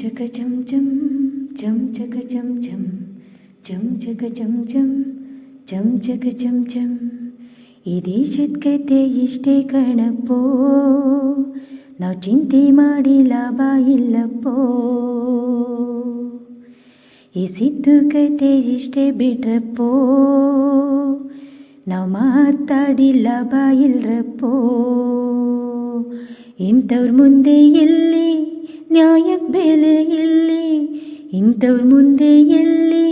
ಚಕ ಚಂ ಚಂ ಚಂ ಚಕ ಚಂ ಚಂ ಚಂ ಚಕ ಚಂ ಚಂ ಚಂ ಚಕ ಚಂ ಚಂ. ಈ ದೇಶದ ಕತೆ ಇಷ್ಟೇ ಕಣಪ್ಪೋ, ನಾವು ಚಿಂತೆ ಮಾಡಿ ಲಾಭ ಇಲ್ಲಪ್ಪೋ. ಈ ಸಿದ್ದು ಕತೆ ಇಷ್ಟೇ ಬಿಟ್ರಪ್ಪೋ, ನಾವು ಮಾತಾಡಿ ಲಾಭ ಇಲ್ರಪ್ಪೋ. ಇಂಥವ್ರ ಮುಂದೆ ಎಲ್ಲಿ ನ್ಯಾಯಕ್ಕೆ ಬೆಲೆ ಇಲ್ಲಿ, ಇಂಥವ್ರ ಮುಂದೆ ಎಲ್ಲಿ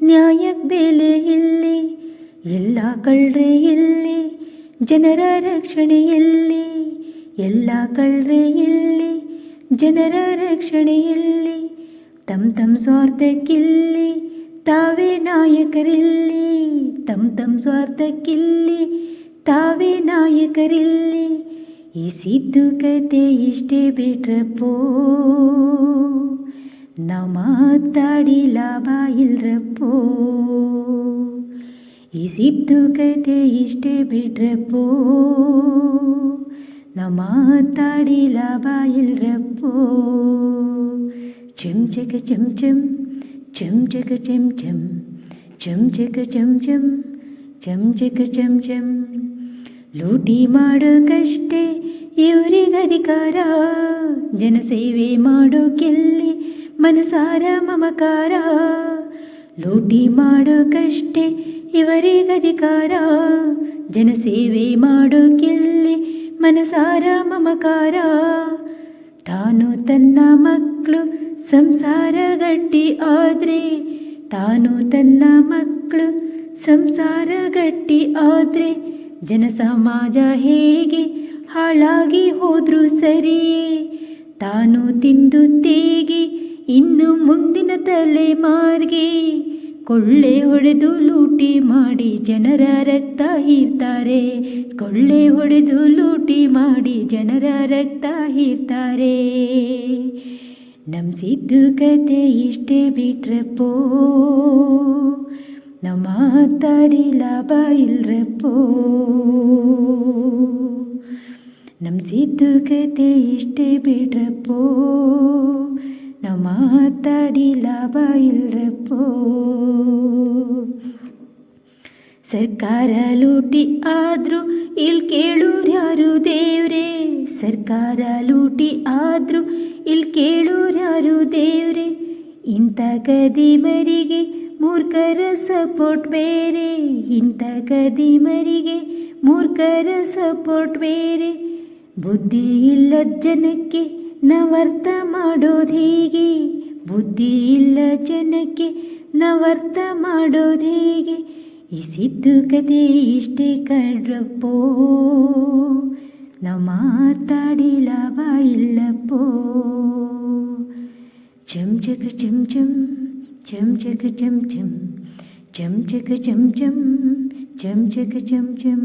ನ್ಯಾಯಕ್ಕೆ ಬೆಲೆ ಇಲ್ಲಿ. ಎಲ್ಲ ಕಳ್ರೆ ಇಲ್ಲಿ ಜನರ ರಕ್ಷಣೆ ಎಲ್ಲಿ, ಎಲ್ಲ ಕಳ್ರೆ ಇಲ್ಲಿ ಜನರ ರಕ್ಷಣೆ ಎಲ್ಲಿ. ತಮ್ಮ ಸ್ವಾರ್ಥಕ್ಕಿಲ್ಲಿ ತಾವೇ ನಾಯಕರಿಲ್ಲಿ, ತಮ್ಮ ಸ್ವಾರ್ಥಕ್ಕಿಲ್ಲಿ ತಾವೇ ನಾಯಕರಿಲ್ಲಿ. ಈ ಸಿದ್ದು ಕತೆ ಇಷ್ಟೇ ಬಿಟ್ರಪ್ಪೋ, ನಾವು ಮಾತಾಡಿ ಲಾಭ ಇಲ್ರಪ್ಪೋ. ಈ ಸಿದ್ದು ಕತೆ ಇಷ್ಟೇ ಬಿಟ್ರಪ್ಪೋ, ನಾವು ಮಾತಾಡಿ ಲಾಭ ಇಲ್ರಪ್ಪೋ. ಚಂ ಚಕ ಚಂ ಚಂ ಚಂ ಚಕ ಚಂ ಚಂ ಚಂ ಚಕ ಚಂ ಚಂ ಚಂ ಚಕ ಚಂ ಚಂ. ಲೂಟಿ ಮಾಡೋಕಷ್ಟೇ ಇವರಿಗಧಿಕಾರ, ಜನಸೇವೆ ಮಾಡೋಕೆಲ್ಲಿ ಮನಸಾರ ಮಮಕಾರ. ಲೂಟಿ ಮಾಡೋಕಷ್ಟೇ ಇವರಿಗಧಿಕಾರ, ಜನಸೇವೆ ಮಾಡೋಕೆಲ್ಲಿ ಮನಸಾರ ಮಮಕಾರ. ತಾನು ತನ್ನ ಮಕ್ಕಳು ಸಂಸಾರ ಗಟ್ಟಿ ಆದರೆ, ತಾನು ತನ್ನ ಮಕ್ಕಳು ಸಂಸಾರ ಗಟ್ಟಿ ಆದರೆ, ಜನ ಸಮಾಜ ಹೇಗೆ ಹಾಳಾಗಿ ಹೋದ್ರು ಸರಿಯೇ. ತಾನು ತಿಂದು ತೇಗಿ ಇನ್ನು ಮುಂದಿನ ತಲೆಮಾರಿಗೆ, ಕೊಳ್ಳೆ ಹೊಡೆದು ಲೂಟಿ ಮಾಡಿ ಜನರ ರಕ್ತ ಹೀರ್ತಾರೆ, ಕೊಳ್ಳೆ ಹೊಡೆದು ಲೂಟಿ ಮಾಡಿ ಜನರ ರಕ್ತ ಹೀರ್ತಾರೆ. ನಮ್ಮ ಸಿದ್ದು ಕತೆ ಇಷ್ಟೇ ಬಿಟ್ರಪ್ಪೋ, ನಾವು ಮಾತಾಡಿ ಲಾಭ ಇಲ್ರಪ್ಪೋ. ನಮ್ಮ ಸಿದ್ದು ಕತೆ ಇಷ್ಟೇ ಬಿಟ್ರಪ್ಪೋ, ನಾವು ಮಾತಾಡಿ ಲಾಭ ಇಲ್ರಪ್ಪೋ. ಸರ್ಕಾರ ಲೂಟಿ ಆದರೂ ಇಲ್ಲಿ ಕೇಳೋರು ಯಾರು ದೇವ್ರೆ, ಸರ್ಕಾರ ಲೂಟಿ ಆದರೂ ಇಲ್ಲಿ ಕೇಳೋರು ಯಾರು ದೇವ್ರೆ. ಇಂಥ ಕದಿಮರಿಗೆ ಮೂರ್ಖರ ಸಪೋರ್ಟ್ ಬೇರೆ, ಇಂಥ ಕದಿಮರಿಗೆ ಮೂರ್ಖರ ಸಪೋರ್ಟ್ ಬೇರೆ. ಬುದ್ಧಿ ಇಲ್ಲದ ಜನಕ್ಕೆ ನಾವರ್ಥ ಮಾಡೋದು ಹೇಗೆ, ಬುದ್ಧಿ ಇಲ್ಲ ಜನಕ್ಕೆ ನಾವರ್ಥ ಮಾಡೋದು ಹೇಗೆ. ಈ ಸಿದ್ದು ಕತೆ ಇಷ್ಟೇ ಕಣ್ರಪ್ಪೋ, ನಾವು ಮಾತಾಡಿ ಲಾಭ ಇಲ್ಲಪ್ಪೋ. ಚಂ ಚಕ ಚಂ ಚಂ ಚಂ ಚಕ ಚಂ ಚಂ ಚಂ ಚಕ ಚಂ ಚಂ ಚಂ ಚಕ ಚಂ ಚಂ.